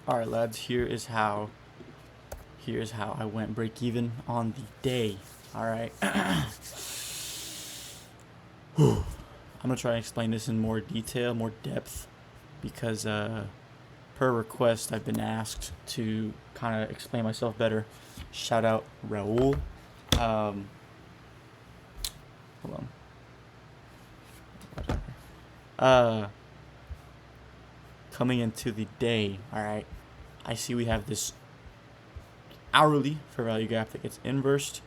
Alright lads, here's how I went break even on the day. Alright. I'm gonna try and explain this in more detail, more depth, because per request I've been asked to kind of explain myself better. Shout out Raul. Hold on. Uh, Coming into the day, alright, I see we have this hourly fair value gap that gets inversed.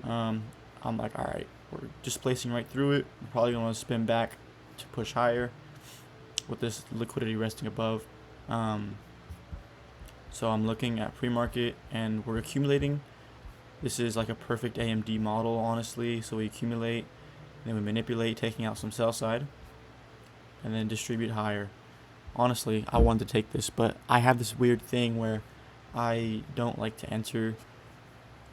I'm like, alright, we're displacing right through it. We're probably going to spin back to push higher with this liquidity resting above. So I'm looking at pre-market and we're accumulating. This is like a perfect AMD model, honestly. So we accumulate, then we manipulate, taking out some sell side, and then distribute higher. Honestly, I wanted to take this, but I have this weird thing where I don't like to enter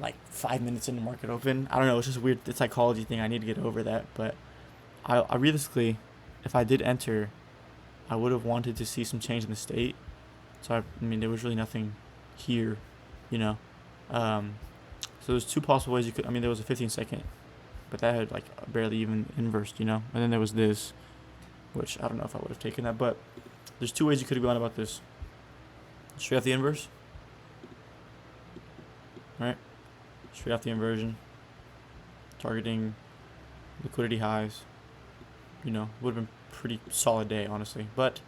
like 5 minutes into market open. I don't know, it's just a weird psychology thing. I need to get over that. But I realistically, if I did enter, I would have wanted to see some change in the state. So I mean, there was really nothing here, you know. So there's two possible ways you could. I mean, there was a 15-second, but that had like barely even inversed, you know. And then there was this, which I don't know if I would have taken that, but there's two ways you could have gone about this. Straight off the inverse, right? Straight off the inversion, targeting liquidity highs. You know, would have been pretty solid day, honestly. But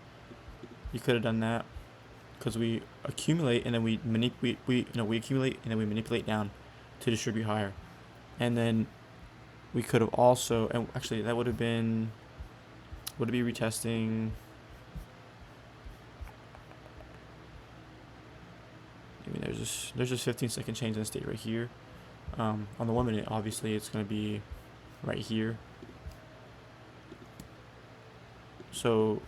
you could have done that because we accumulate and then we accumulate and then we manipulate down to distribute higher. And then we could have also, and actually that would it be retesting? I mean, there's this 15-second change in the state right here. On the 1 minute, obviously it's going to be right here. So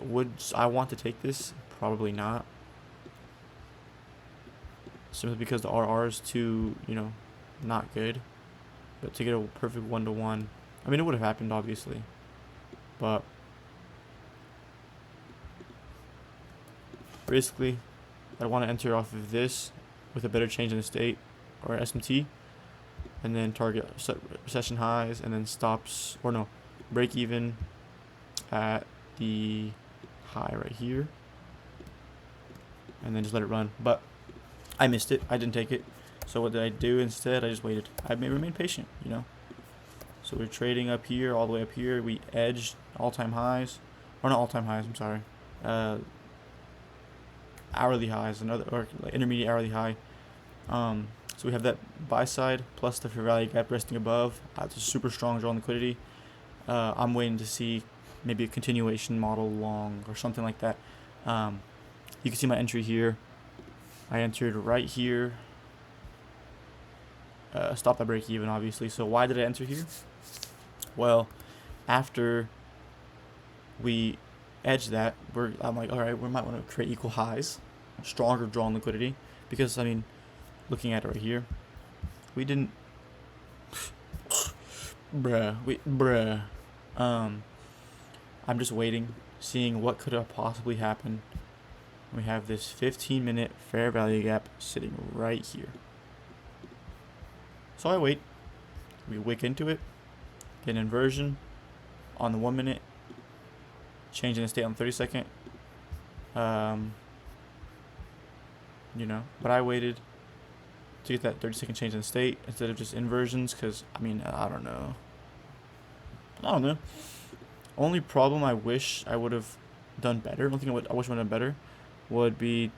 would I want to take this? Probably not. Simply because the RR is too, not good. But to get a perfect 1-to-1, I mean, it would have happened, obviously. But basically, I want to enter off of this with a better change in the state, or SMT, and then target session highs, and then stops, or no, break even at the high right here, and then just let it run. But I missed it. I didn't take it. So what did I do instead? I just waited. I remained patient, So we're trading up here, all the way up here. We edged all-time highs, or not all-time highs. I'm sorry. Hourly highs, or like intermediate hourly high. So we have that buy side plus the fair value gap resting above. It's a super strong draw on liquidity. I'm waiting to see maybe a continuation model long or something like that. You can see my entry here. I entered right here. Stop at break even, obviously. So why did I enter here? Well, after we edge that, I'm like, all right, we might want to create equal highs, stronger draw on liquidity, because I mean, looking at it right here, we didn't, I'm just waiting, seeing what could have possibly happened. We have this 15-minute fair value gap sitting right here. So I wait. We wick into it, get an inversion on the 1 minute, changing the state on the 30-second. But I waited to get that 30-second change in the state instead of just inversions, because I mean, I don't know. Only problem I wish I would have done better. I wish I would have done better. Would be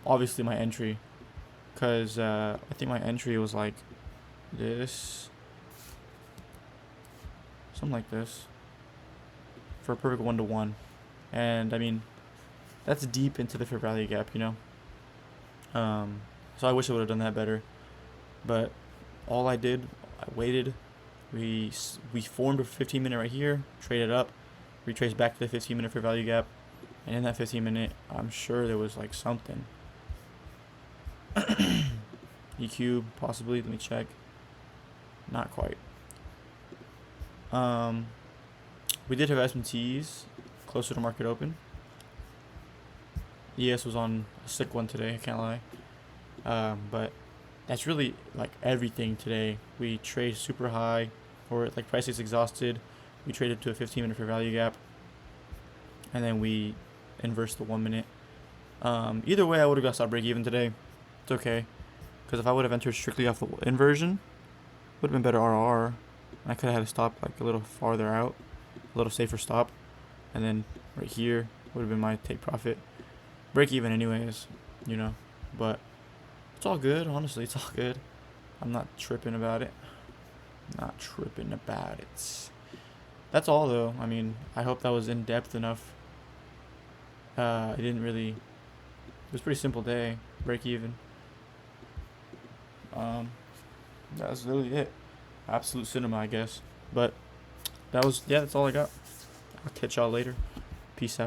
obviously my entry, because I think my entry was like this, something like this, for a perfect 1-to-1, and I mean that's deep into the fair value gap, So I wish I would have done that better, but all I did, I waited. We formed a 15-minute right here, traded up, retraced back to the 15-minute fair value gap, and in that 15-minute, I'm sure there was like something. EQ, possibly. Let me check. Not quite. We did have S&Ts closer to market open. ES was on a sick one today, I can't lie. But that's really like everything today. We trade super high, or like price is exhausted. We traded to a 15-minute fair value gap, and then we inverse the 1 minute. Either way, I would have got stop break even today. It's okay, because if I would have entered strictly off the inversion, would have been better RR. I could have had a stop like a little farther out, a little safer stop, and then right here would have been my take profit. Break even anyways, you know, but it's all good. Honestly, it's all good. I'm not tripping about it. Not tripping about it. That's all though. I mean, I hope that was in depth enough. It didn't really. It was a pretty simple day. Break even. That's literally it. Absolute cinema, I guess. But that was, yeah, that's all I got. I'll catch y'all later. Peace out.